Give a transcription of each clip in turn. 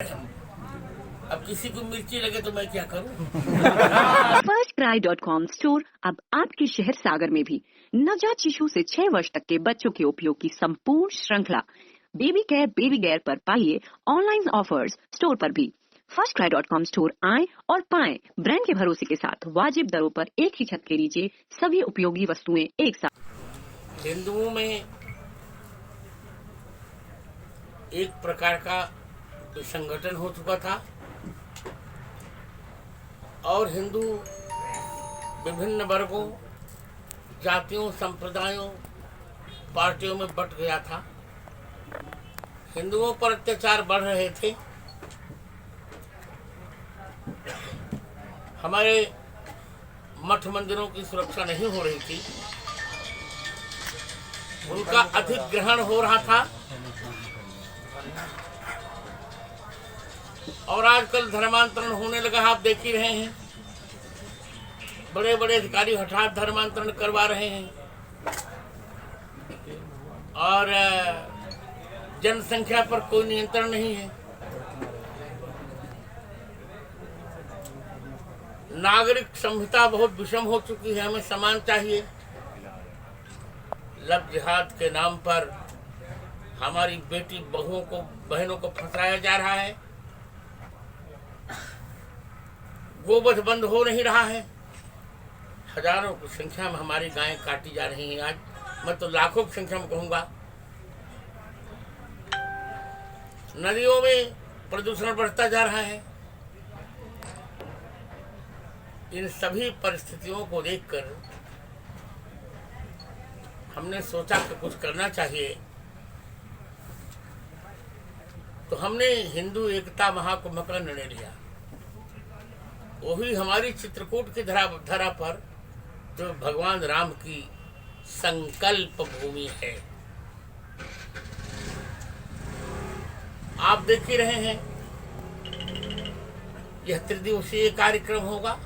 अब किसी को मिर्ची लगे तो मैं क्या करूं? firstcry.com स्टोर अब आपके शहर सागर में भी नवजात शिशु से 6 वर्ष तक के बच्चों के उपयोग की संपूर्ण श्रृंखला बेबी केयर बेबी गेयर पर पाइए ऑनलाइन ऑफर्स स्टोर पर भी। firstcry.com स्टोर आए और पाएं ब्रांड के भरोसे के साथ वाजिब दरों पर एक ही छत के नीचे सभी उपयोगी वस्तुएं एक साथ। हिंदुओं में एक प्रकार का संगठन हो चुका था और हिंदू विभिन्न वर्गों, जातियों, संप्रदायों, पार्टियों में बंट गया था। हिंदुओं पर अत्याचार बढ़ रहे थे। हमारे मठ मंदिरों की सुरक्षा नहीं हो रही थी, उनका अधिग्रहण हो रहा था और आजकल धर्मांतरण होने लगा। आप देख ही रहे हैं, बड़े बड़े अधिकारी हठात धर्मांतरण करवा रहे हैं और जनसंख्या पर कोई नियंत्रण नहीं है। नागरिक संहिता बहुत विषम हो चुकी है। हमें समान चाहिए। लव जिहाद के नाम पर हमारी बेटी बहुओं को, बहनों को फंसाया जा रहा है। गोवध बंद हो नहीं रहा है। हजारों की संख्या में हमारी गायें काटी जा रही हैं। आज मैं तो लाखों की संख्या में कहूंगा। नदियों में प्रदूषण बढ़ता जा रहा है। इन सभी परिस्थितियों को देखकर हमने सोचा कि कुछ करना चाहिए, तो हमने हिंदू एकता महाकुंभ का निर्णय लिया। वो भी हमारी चित्रकूट की धरा पर जो भगवान राम की संकल्प भूमि है। आप देख ही रहे हैं, यह त्रिदिवसीय कार्यक्रम होगा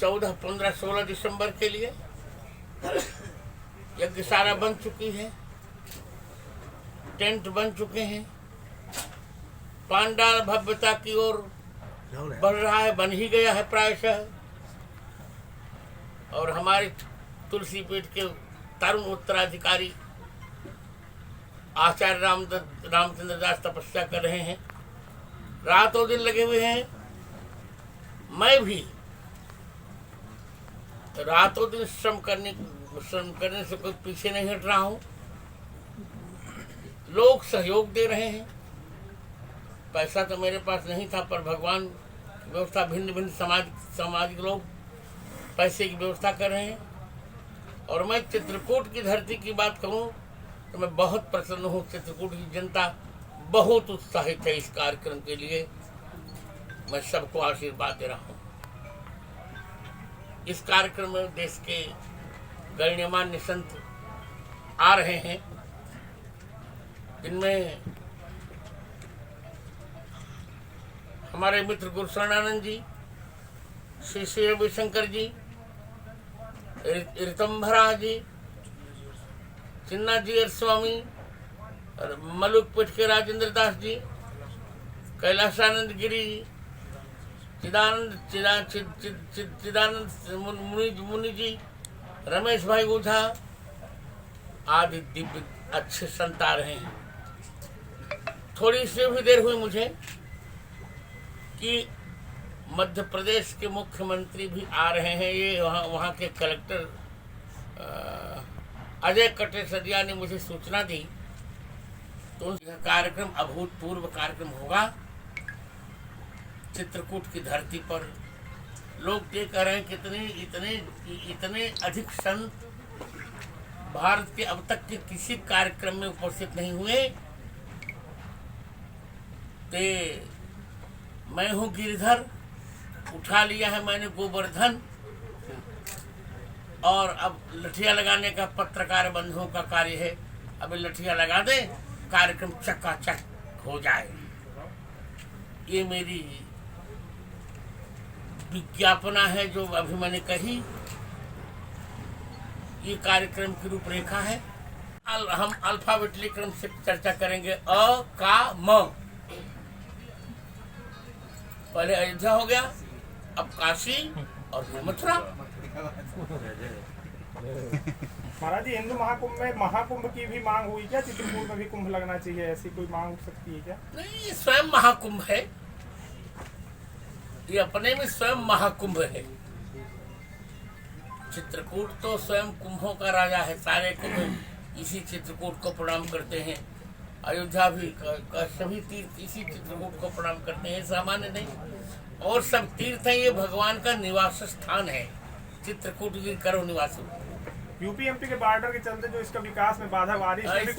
14, 15, 16 दिसंबर के लिए। यज्ञशाला बन चुकी है, टेंट बन चुके हैं, पांडाल भव्यता की ओर बढ़ रहा है, बन ही गया है प्रायशः। और हमारे तुलसी पीठ के तरुण उत्तराधिकारी आचार्य रामचंद्र दास तपस्या कर रहे हैं, रातों दिन लगे हुए हैं। मैं भी रातों दिन श्रम करने से कोई पीछे नहीं हट रहा हूँ। लोग सहयोग दे रहे हैं। पैसा तो मेरे पास नहीं था, पर भगवान की व्यवस्था, भिन्न भिन्न सामाजिक लोग पैसे की व्यवस्था कर रहे हैं। और मैं चित्रकूट की धरती की बात करूं तो मैं बहुत प्रसन्न हूं। चित्रकूट की जनता बहुत उत्साहित है इस कार्यक्रम के लिए। मैं सबको आशीर्वाद दे रहा हूं। इस कार्यक्रम में देश के गण्यमान्य संत आ रहे हैं, जिनमें हमारे मित्र गुरु शरणानंद जी, श्री श्री रविशंकर जी, ऋतंभरा जी, चिन्ना जी स्वामी, मलुक पीठ के राजेंद्र दास जी, कैलाशानंद गिरी जी, चिदानंद मुनि जी, रमेश भाई ओझा आदि दिव्य अच्छे संत आ रहे हैं। थोड़ी सी भी देर हुई मुझे कि मध्य प्रदेश के मुख्यमंत्री भी आ रहे हैं। ये वहाँ के कलेक्टर अजय कटेसरिया ने मुझे सूचना दी। तो यह कार्यक्रम अभूतपूर्व कार्यक्रम होगा। चित्रकूट की धरती पर लोग ये कह रहे हैं, इतने अधिक संत भारत के अब तक के किसी कार्यक्रम में उपस्थित नहीं हुए। ते मैं हूँ गिरधर, उठा लिया है मैंने गोवर्धन, और अब लठिया लगाने का पत्रकार बंधुओं का कार्य है। अब लठिया लगा दे, कार्यक्रम चकाचक हो जाए। ये मेरी विज्ञापना है जो अभी मैंने कही। ये कार्यक्रम की रूपरेखा है। हम अल्फाबेटली क्रम से चर्चा करेंगे। अ, का, म। पहले अयोध्या हो गया, अब काशी और फिर मथुरा। महाराज जी, हिंदू महाकुंभ में महाकुंभ की भी मांग हुई क्या? चित्रकूट में भी कुंभ लगना चाहिए, ऐसी कोई मांग हो सकती है क्या? नहीं, ये स्वयं महाकुंभ है, ये अपने में स्वयं महाकुंभ है। चित्रकूट तो स्वयं कुंभों का राजा है, सारे कुंभ इसी चित्रकूट को प्रणाम करते हैं। अयोध्या भी का सभी तीर्थ इसी चित्रकूट को प्रणाम करते हैं, सामान्य नहीं। और सब तीर्थ हैं, ये भगवान का निवास स्थान है। चित्रकूट गिर करो निवासो। यूपी एमपी के बॉर्डर के चलते जो इसका विकास में बाधा आ रही है, इस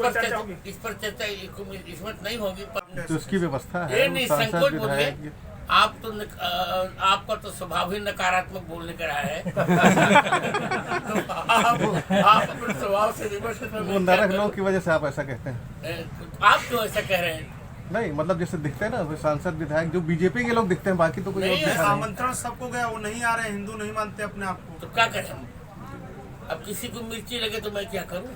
पर चर्चा इसमें नहीं होगी, तो उसकी व्यवस्था है। ये निसंकोच बोलिए। आप तो आपका तो स्वभाव ही नकारात्मक बोलने का रहा है। तो आप अपने स्वभाव से विमर्श वो नरक लोग की वजह से आप ऐसा कहते हैं। आप क्यों ऐसा कह रहे हैं? नहीं, मतलब जैसे दिखते हैं ना सांसद विधायक जो बीजेपी के लोग दिखते हैं, बाकी तो कोई और दिखा नहीं। आमंत्रण सबको गया, वो नहीं आ रहे, हिंदू नहीं मानते अपने आप को, तो क्या करें? अब किसी को मिर्ची लगे तो मैं क्या करूं?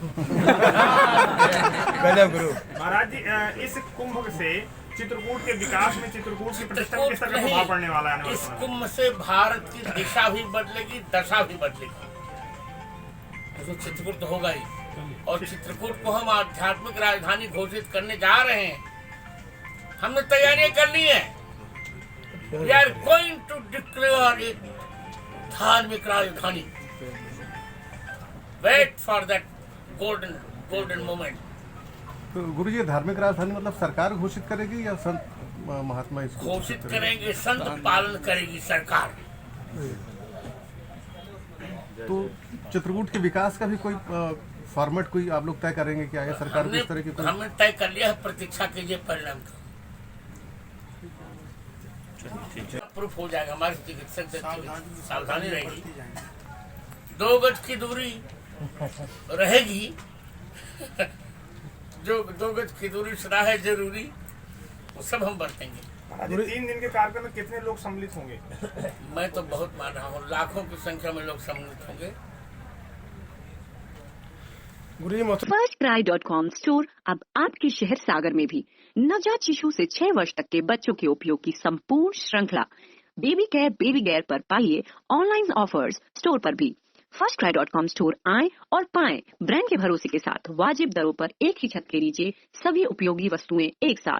महाराज जी, इस कुंभ से चित्रकूट के विकास में, चित्रकूट की प्रतिष्ठा में किस तरह का प्रभाव पड़ने वाला है? इस कुंभ से भारत की दिशा भी बदलेगी, दशा भी बदलेगी। तो चित्रकूट तो होगा ही, और चित्रकूट को हम आध्यात्मिक राजधानी घोषित करने जा रहे हैं। हमने तैयारियां कर ली है। We are going to declare it धार्मिक राजधानी। Wait for that golden moment. तो गुरु जी, धार्मिक राजधानी मतलब सरकार घोषित करेगी या संत महात्मा इसको घोषित करेंगे? संत पालन करेगी सरकार। तो चित्रकूट के विकास का भी कोई फॉर्मेट कोई आप लोग तय करेंगे क्या? या सरकार किस तरह की? हमने तय कर लिया है, प्रतीक्षा कीजिए परिणाम का। प्रूफ हो जाएगा। हमारे चिकित्सक सावधानी रहेगी, 2 गज की दूरी रहेगी। जो 2 गज की दूरी सदा है जरूरी, वो सब हम बरतेंगे। 3 दिन के कार्यक्रम में कितने लोग सम्मिलित होंगे? मैं तो बहुत मान रहा हूँ, लाखों की संख्या में लोग सम्मिलित होंगे। FirstCry.com स्टोर अब आपके शहर सागर में भी नवजात शिशु से 6 वर्ष तक के बच्चों के उपयोग की संपूर्ण श्रृंखला बेबी केयर बेबी गेयर पर पाइए ऑनलाइन ऑफर्स स्टोर पर भी। FirstCry.com स्टोर आएं और पाएं ब्रांड के भरोसे के साथ वाजिब दरों पर एक ही छत के नीचे सभी उपयोगी वस्तुएं एक साथ।